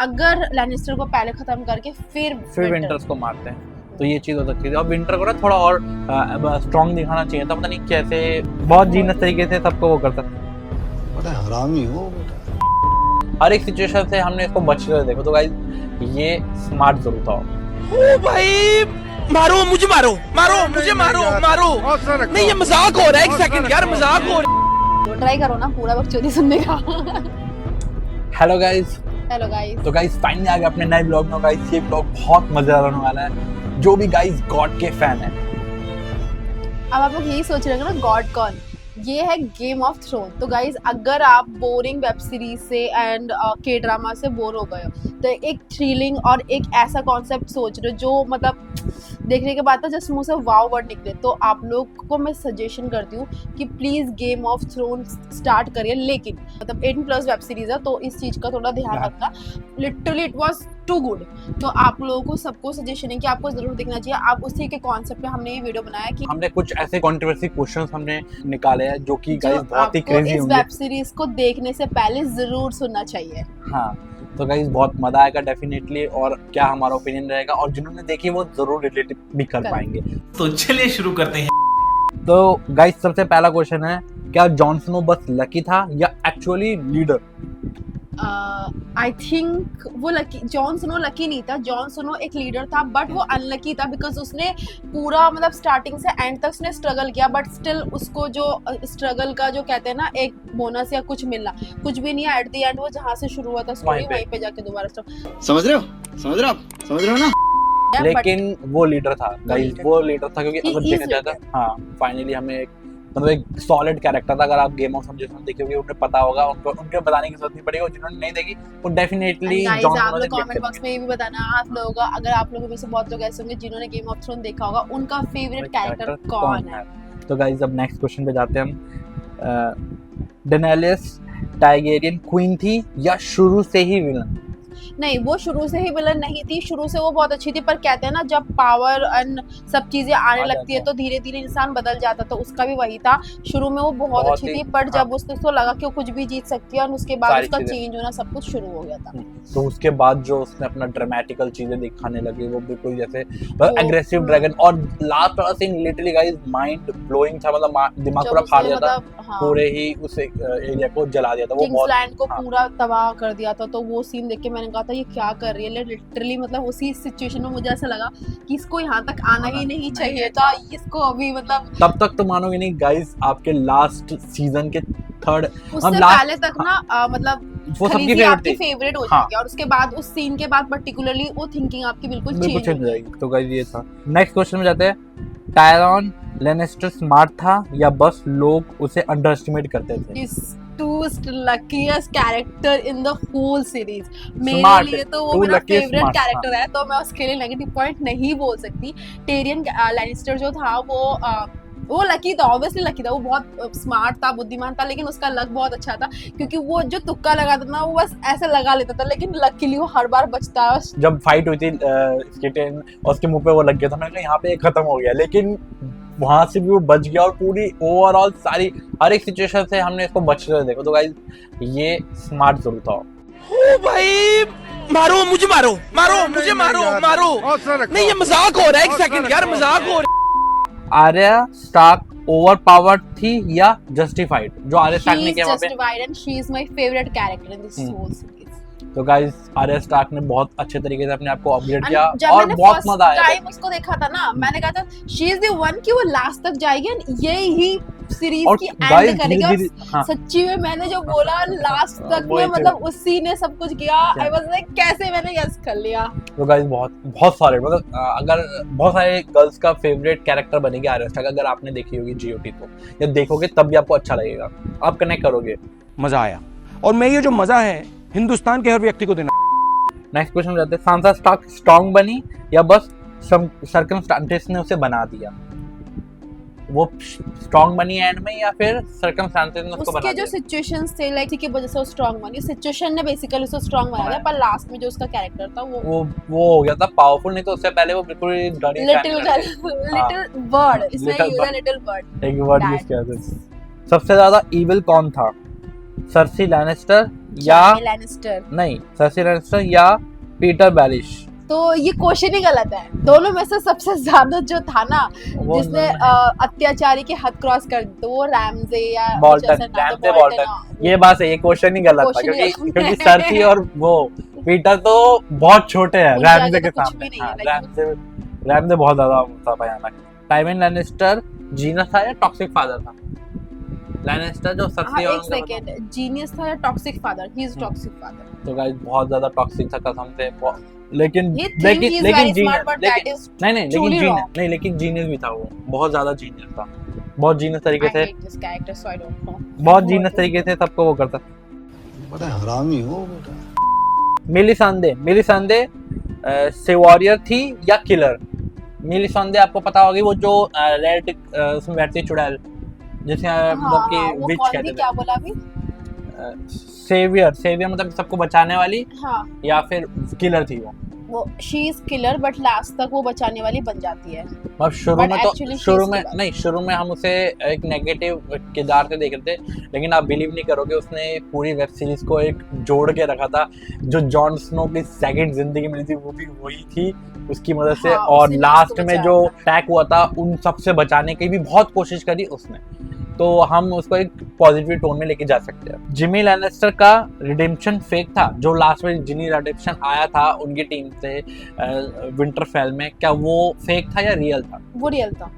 अगर लैनिस्टर को पहले खत्म करके फिर विंटर्स को मारते हैं तो ये चीज हो सकती है। और विंटर को ना थोड़ा और स्ट्रांग दिखाना चाहिए था, पता नहीं कैसे बहुत जीनियस तरीके से सबको वो करता। बड़ा हरामी हो बेटा। हर एक सिचुएशन से हमने इसको बचते हुए देखो, तो गाइस ये स्मार्ट जरूर था। ओ भाई मारो मुझे, मारो मुझे, मारो नहीं ये मजाक हो रहा है, एक सेकंड यार मजाक हो रहा है। तो ट्राई करो ना पूरा बकचोदी सुनने का। हेलो गाइस, तो गाइस फाइनली आ गए अपने नए ब्लॉग में। गाइस ये ब्लॉग बहुत मजेदार होने वाला है। जो भी गाइस गॉड के फैन है, अब आप लोग यही सोच रहे हो ना गॉड कौन, ये है गेम ऑफ थ्रोन। तो गाइज अगर आप बोरिंग वेब सीरीज से एंड के ड्रामा से बोर हो गए हो तो एक थ्रिलिंग और एक ऐसा कॉन्सेप्ट सोच रहे हो जो मतलब देखने के बाद तो जस्ट मुंह से वाव वर्ड निकले, तो आप लोग को मैं सजेशन करती हूँ कि please game of throne start करिए। लेकिन मतलब 18+ वेब सीरीज है तो इस चीज़ का थोड़ा ध्यान रखना। Literally it was too good. तो आप लोगों को सबको सजेशन है कि आपको जरूर देखना चाहिए। आप उसी के कॉन्सेप्ट पे हमने ये वीडियो बनाया कि हमने कुछ ऐसे कंट्रोवर्सी क्वेश्चंस हमने निकाले हैं जो कि गाइस बहुत ही क्रेजी होंगे। इस वेब सीरीज को देखने से पहले जरूर सुनना चाहिए। हाँ, तो गाइस बहुत मजा आएगा डेफिनेटली, और क्या हमारा ओपिनियन रहेगा, और जिन्होंने देखी वो जरूर रिलेट भी कर पाएंगे। तो चलिए शुरू करते हैं। तो गाइस सबसे पहला क्वेश्चन है, क्या जॉन स्नो बस लकी था या एक्चुअली लीडर? आई थिंक वो लकी, जॉन स्नो लकी नहीं था, जॉन स्नो एक लीडर था बट वो अनलकी था बिकॉज उसने पूरा मतलब स्टार्टिंग से एंड तक उसने स्ट्रगल किया बट स्टिल उसको जो स्ट्रगल का जो कहते हैं ना एक बोनस या कुछ मिलना कुछ भी नहीं है। एट द एंड वो जहाँ से शुरू हुआ था स्टोरी वहीं पे जाके दोबारा समझ रहे हो ना। लेकिन वो लीडर था गाइस, वो लीडर था क्योंकि अगर देखा जाए तो हाँ फाइनली हमें एक मतलब एक सॉलिड कैरेक्टर था। अगर आप गेम ऑफ थ्रोन्स देखोगे उन्हें पता होगा, उनके बताने की जरूरत नहीं पड़ेगी, और जिन्होंने नहीं देखी वो डेफिनेटली जॉन स्नो ने कमेंट बॉक्स में ये भी बताना आप लोगों का, अगर आप लोगों में से बहुत लोग ऐसे होंगे जिन्होंने गेम ऑफ थ्रोन देखा होगा, उनका फेवरेट कैरेक्टर कौन है। तो गाइस अब नेक्स्ट क्वेश्चन पे जाते हैं हम। डेनेरियस टारगेरियन क्वीन थी या शुरू से ही विलन? नहीं, वो शुरू से ही विलन नहीं थी, शुरू से वो बहुत अच्छी थी, पर कहते हैं ना जब पावर एंड सब चीजें आने लगती है तो धीरे धीरे इंसान बदल जाता। तो उसका भी वही था, शुरू में वो बहुत अच्छी थी पर जब उसको लगा कि वो कुछ भी जीत सकती है और उसके बाद उसका चेंज होना सब कुछ शुरू हो गया था। तो उसके बाद जो उसने अपना ड्रामेटिकल चीजें दिखाने लगी वो बिल्कुल जैसे एग्रेसिव ड्रैगन, और लास्ट वाला scene literally guys mind blowing था, मतलब दिमाग पूरा फाड़ दिया था, पूरे ही उस एरिया को जला दिया था, वो किंग्सलैंड को पूरा तबाह कर दिया था। तो वो सीन देख के मैंने कहा था ये क्या कर रही है। लिटरली मतलब उसी सिचुएशन में मुझे ऐसा लगा कि इसको यहाँ तक आना ही नहीं चाहिए था, इसको अभी मतलब तब तक तो मानोगे नहीं गाइस, आपके लास्ट सीजन के थर्ड उससे पहले तक ना मतलब वो सबकी फेवरेट हो जाएगी और उसके बाद उस सीन के बाद पर्टिकुलरली वो थिंकिंग आपकी बिल्कुल चेंज हो जाएगी। तो गाइस ये था। नेक्स्ट क्वेश्चन में जाते हैं। टायरॉन लैनिस्टर स्मार्ट था या बस लोग उसे अंडर एस्टिमेट करते थे? luckiest character in the whole series मेरे लिए तो वो मेरा फेवरेट कैरेक्टर है, तो मैं उसके लिए नेगेटिव पॉइंट नहीं बोल सकती। टेरियन लैनिस्टर जो था वो लकी था, ऑब्वियसली लकी था, वो बहुत स्मार्ट था, बुद्धिमान था, लेकिन उसका लक बहुत अच्छा था क्योंकि वो जो तुक्का लगाता था ना वो बस ऐसे लगा लेता था, लेकिन लकीली वो हर बार बचता है। जब फाइट हुई थी स्केटेन और उसके मुंह पे वो लग गया था, मैंने कहा यहाँ पे खत्म हो गया, लेकिन वहां से भी वो बच गया और पूरी ओवरऑल सारी हर एक सिचुएशन से हमने इसको बचते हुए देखो। तो गाइस ये स्मार्ट जरूर था। ओ भाई मारो मुझे, मारो मुझे, मारो नहीं ये मजाक हो रहा है, एक सेकंड यार मजाक हो रहा है। आर्या स्टार्क ओवर पावर्ड थी या जस्टिफाइड? जो आर्या स्टार्क ने किया वहां पे, justified and she is my favourite character in this whole series. तो गाइस आर्या स्टार्क ने बहुत अच्छे तरीके से अपने आप को अपग्रेड किया और बहुत मजा आया। टाइम उसको देखा था ना, मैंने कहा था शी इज द वन कि वो लास्ट तक जाएगी और ये ही सीरीज की एंड करेगी। और सच्ची में मैंने जो बोला लास्ट तक में मतलब उसी ने सब कुछ किया। आई वाज लाइक कैसे मैंने यस कर लिया। तो गाइस बहुत सारे मतलब अगर बहुत सारे गर्ल्स का फेवरेट कैरेक्टर बनेगी आर्या स्टार्क। अगर आपने देखी होगी जीओटी तो या देखोगे तब भी आपको अच्छा लगेगा, आप कनेक्ट करोगे, मजा आया। और मैं ये जो मजा है हिंदुस्तान के हर व्यक्ति को देना। नेक्स्ट क्वेश्चन जाते हैं। सांसा स्टार्क स्ट्रांग बनी या बस सर्कमस्टेंसेस ने उसे बना दिया? वो स्ट्रांग बनी एंड में या फिर सर्कमस्टेंसेस ने उसको बना दिया? उसके जो सिचुएशंस थे लाइक की वजह से वो स्ट्रांग बनी, सिचुएशन ने बेसिकली उसको स्ट्रांग बना दिया, पर लास्ट में जो उसका कैरेक्टर था वो हो गया था पावरफुल। नहीं तो उससे पहले वो बिल्कुल लिटिल बर्ड, इसमें लिटिल बर्ड एक वर्ड यूज किया था। सबसे ज्यादा इविल कौन था, सर्सी लैनिस्टर या लैनिस्टर। नहीं, सर्सी लैनिस्टर या पीटर बैलिश। तो ये क्वेश्चन ही गलत है। दोनों में से सबसे ज्यादा जो था ना वो जिसने अत्याचारी की हद क्रॉस कर दी, तो वो रैमजे या बॉल्टन, रैमजे बॉल्टन। ये बात है, ये क्वेश्चन ही गलत था Question ही क्योंकि गलत है। सर्सी और वो पीटर तो बहुत छोटे हैं उनके रैमजे आगे के तो कुछ सामने। भी नहीं है, हाँ, like- रैमजे बहुत ज्यादा था भयानक। टाइविन लैनिस्टर जीनस था या टॉक्सिक फादर था? लैनिस्टर जो हाँ, सर्सी एक और सेकंड, जीनियस था या toxic father? He is toxic father. तो गाइस बहुत ज्यादा टॉक्सिक था कसम से। लेकिन He think लेकिन he is लेकिन very genius, smart, but that is नहीं लेकिन truly जीनियस wrong. नहीं, लेकिन जीनियस भी था वो, बहुत ज्यादा जीनियस था, बहुत जीनियस तरीके I से, hate this character, so I don't know. बहुत जीनियस तरीके से सबको वो करता। बड़ा हरामी हो बेटा। मिलिसांदे से वॉरियर थी या किलर? मिलिसांदे आपको पता होगी, वो जो रेड उसमें बैठती है चुड़ैल, जिसे मतलब कि वो विच कौन थी, कहते क्या बोला अभी? थे। सेवियर मतलब सबको बचाने वाली, हाँ, या फिर किलर थी वो she is killer, but last तक वो बचाने वाली बन जाती है। मतलब शुरू But में तो actually she शुरू is में killer. नहीं, शुरू में हम उसे एक नेगेटिव किरदार से देख रहे थे, लेकिन आप बिलीव नहीं करोगे उसने पूरी वेब सीरीज को एक जोड़ के रखा था। जो जॉन स्नो की सेकंड जिंदगी मिली थी वो भी वही थी उसकी मदद से, हाँ, और उसी ने लास्ट उसको में बचाया जो था। अटैक हुआ था उन सबसे बचाने की भी बहुत कोशिश करी उसने, तो हम उसको एक पॉजिटिव टोन में लेके जा सकते हैं। जिमी लैनिस्टर का रिडेम्पशन फेक था, जो लास्ट में जिमी रिडेम्पशन आया था उनकी टीम से विंटरफेल में, क्या वो फेक था या रियल था? वो रियल था,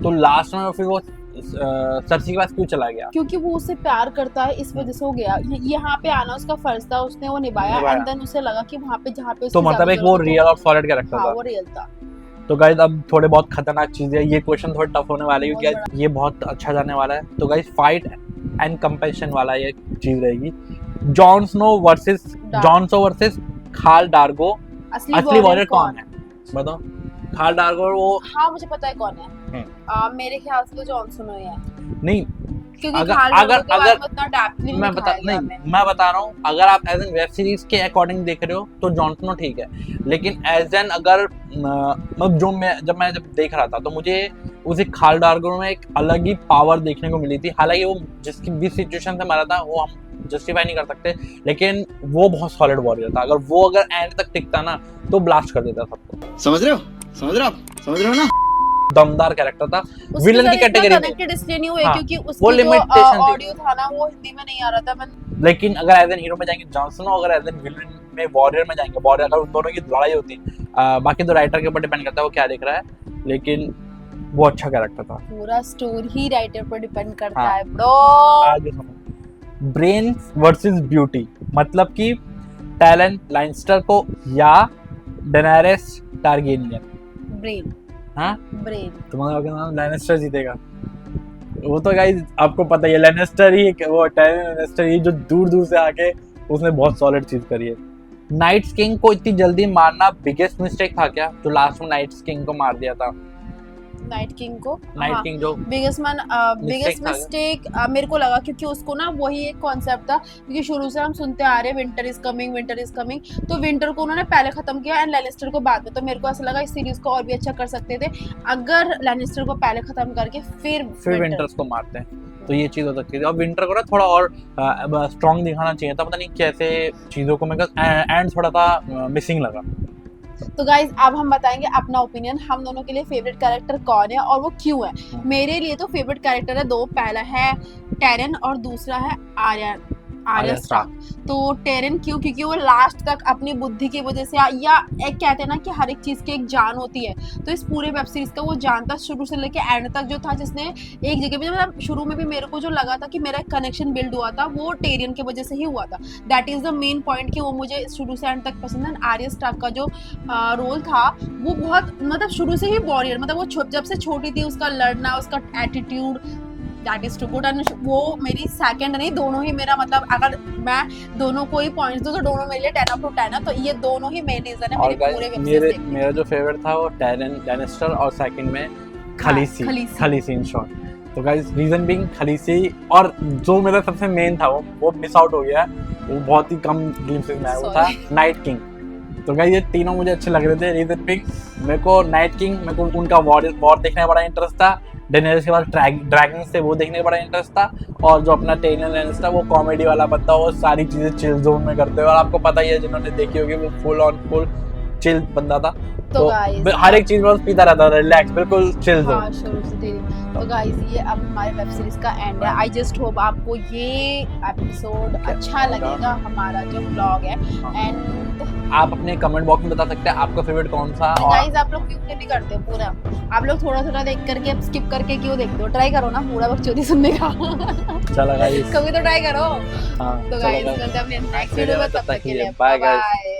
तो लास्ट में फिर वो सर्सी के पास क्यों चला गया? क्योंकि वो उससे प्यार करता है, इस वजह से हो गया। यहाँ पे आना उसका फर्ज था, उसने वो निभाया, एंड देन उसे लगा कि वहाँ पे जहाँ पे तो उसकी मतलब ज्यादा एक वो जरूरत रियल हो, और सॉलिड कैरेक्टर हाँ था। वो रियल था। तो गाइस अब थोड़े बहुत खतरनाक चीजें, ये क्वेश्चन थोड़ा टफ होने वाले हैं बहुत क्योंकि ये बहुत अच्छा जाने वाला है। तो गाइस फाइट एंड कंपैशन वाला ये चीज रहेगी। जॉन स्नो वर्सेस खाल डार्गो, असली वॉरियर कौन है? बताओ। खाल डार्गो वो, हाँ मुझे पता है कौन है। मेरे ख्याल से तो जॉन स्नो ही है, नहीं क्योंकि अगर खाल अगर डार्गो के बारे में अगर उतना डेप्थली मैं बता रहा हूँ, अगर आप एज एन वेब सीरीज के अकॉर्डिंग देख रहे हो तो जॉन स्नो ठीक है, लेकिन एज एन अगर मतलब जब मैं देख रहा था तो मुझे उसे खाल डार्गो में एक अलग ही पावर देखने को मिली थी। हालांकि वो जिसकी भी सिचुएशन से मारा था वो हम जस्टिफाई नहीं कर सकते, लेकिन वो बहुत सॉलिड वॉरियर था। अगर एंड तक टिकता ना तो ब्लास्ट कर देता सबको। समझ रहे हो ना? दमदार कैरेक्टर था, विलन की कैटेगरी में, कनेक्टेड इसलिए नहीं हुए हाँ, क्योंकि वो उसकी जो limitation थी। ऑडियो था ना वो हिंदी में नहीं आ रहा था। लेकिन अगर एज एन हीरो में जाएंगे जॉन स्नो, अगर एज एन विलन में वॉरियर में जाएंगे, वॉरियर अगर उन दोनों की लड़ाई होती, बाकी तो राइटर के ऊपर डिपेंड करता है वो क्या देख रहा है, लेकिन वो अच्छा कैरेक्टर था। पूरा स्टोरी ही राइटर पर डिपेंड करता हाँ। है ब्रो। आगे सुनो। ब्रेन वर्सेस ब्यूटी, मतलब कि टैलेंट लाइनस्टर को या डेनारिस टारगेरियन? ब्रेन, हाँ ब्रेन। तुम्हारा क्या नाम? लैनिस्टर जीतेगा। वो तो गाइस आपको पता ही है, लैनिस्टर ही वो टाइविन लैनिस्टर ही जो दूर दूर से आके उसने बहुत सॉलिड चीज करी है। नाइट किंग को इतनी जल्दी मारना बिगेस्ट मिस्टेक था क्या, जो लास्ट में नाइट किंग को मार दिया था? नाइट किंग को, नाइट किंग जो बिगेस्ट था। मिस्टेक मेरे को लगा, क्योंकि उसको ना वही एक कॉन्सेप्ट था, क्योंकि शुरू से हम सुनते आ रहे हैं विंटर इज कमिंग, तो विंटर को उन्होंने पहले खत्म किया एंड लैनिस्टर को बाद में। तो मेरे को ऐसा लगा इस सीरीज को और भी अच्छा कर सकते थे अगर लैनिस्टर को पहले खत्म करके फिर विंटर्स को मारते हैं, तो ये चीज हो सकती थी। और विंटर को ना थोड़ा और स्ट्रॉन्ग दिखाना चाहिए था, पता नहीं कैसे चीजों को मेरे को एंड थोड़ा सा मिसिंग लगा। तो गाइज अब हम बताएंगे अपना ओपिनियन, हम दोनों के लिए फेवरेट कैरेक्टर कौन है और वो क्यों है। मेरे लिए तो फेवरेट कैरेक्टर है दो, पहला है टेरन और दूसरा है आर्या स्टार्क। तो टेरन क्यों? क्योंकि वो लास्ट तक अपनी बुद्धि की वजह से, या एक कहते हैं ना कि हर एक चीज की एक जान होती है, तो इस पूरे वेब सीरीज का वो जान था शुरू से लेके एंड तक जो था, जिसने एक जगह पे, मतलब शुरू में भी मेरे को जो लगा था कि मेरा एक कनेक्शन बिल्ड हुआ था वो टेरियन की वजह से ही हुआ था। That is the main point कि वो मुझे शुरू से एंड तक पसंद है। आर्या स्टार्क का जो रोल था वो बहुत, मतलब शुरू से ही वॉरियर, मतलब वो जब से छोटी थी उसका लड़ना, उसका attitude, that is too good. And वो मेरी सेकंड नहीं, दोनों ही मेरा, मतलब अगर मैं दोनों को ही पॉइंट्स दूं तो दोनों मेरे लिए 10/10 है। तो ये दोनों ही मेन रीजन है और मेरे पूरे वेब सीरीज देखने। मेरा जो फेवरेट था वो टेरन लैनिस्टर और सेकंड में खलीसी इन शॉर्ट। तो गाइस रीजन बीइंग खलीसी, और जो मेरा सबसे मेन था वो मिस आउट हो गया, वो बहुत ही कम ग्लिम्पसेस में आया, वो था नाइट किंग। तो गाइस ये तीनों मुझे अच्छे लग रहे थे। रीजन बीइंग मेरे को नाइट किंग, मेरे को उनका वॉर देखने में बड़ा इंटरेस्ट था, डेनेरिस के बाद ड्रैगन से वो देखने का बड़ा इंटरेस्ट था, और जो अपना टेरियन लैनिस्टर वो कॉमेडी वाला बंदा, वो सारी चीजें चिल जोन में करते हुए, और आपको पता ही है जिन्होंने देखी होगी वो फुल चिल बंदा था। तो guys, हर एक चीज में बस पीता रहता था, रिलैक्स, बिल्कुल चिल जोन। हाँ शुरू से तेरी। तो गाइस ये अब हमारे वेब सीरीज का एंड है। आई जस्ट होप आपको ये एपिसोड अच्छा लगेगा, हमारा जो व्लॉग है। एंड आप अपने कमेंट बॉक्स में बता सकते हैं आपका फेवरेट कौन सा। और गाइस आप लोग क्यों नहीं करते पूरा, आप लोग थोड़ा थोड़ा देख करके अब स्किप करके क्यों देखते हो? ट्राई करो ना पूरा बकचोदी सुनने का। चला गाइस, कभी तो ट्राई करो। हाँ तो चला गाइस गाइस, मिलते हैं अपने नेक्स्ट वीडियो वीडियो में, में, तब तक के लिए बाय गाइस। बाय।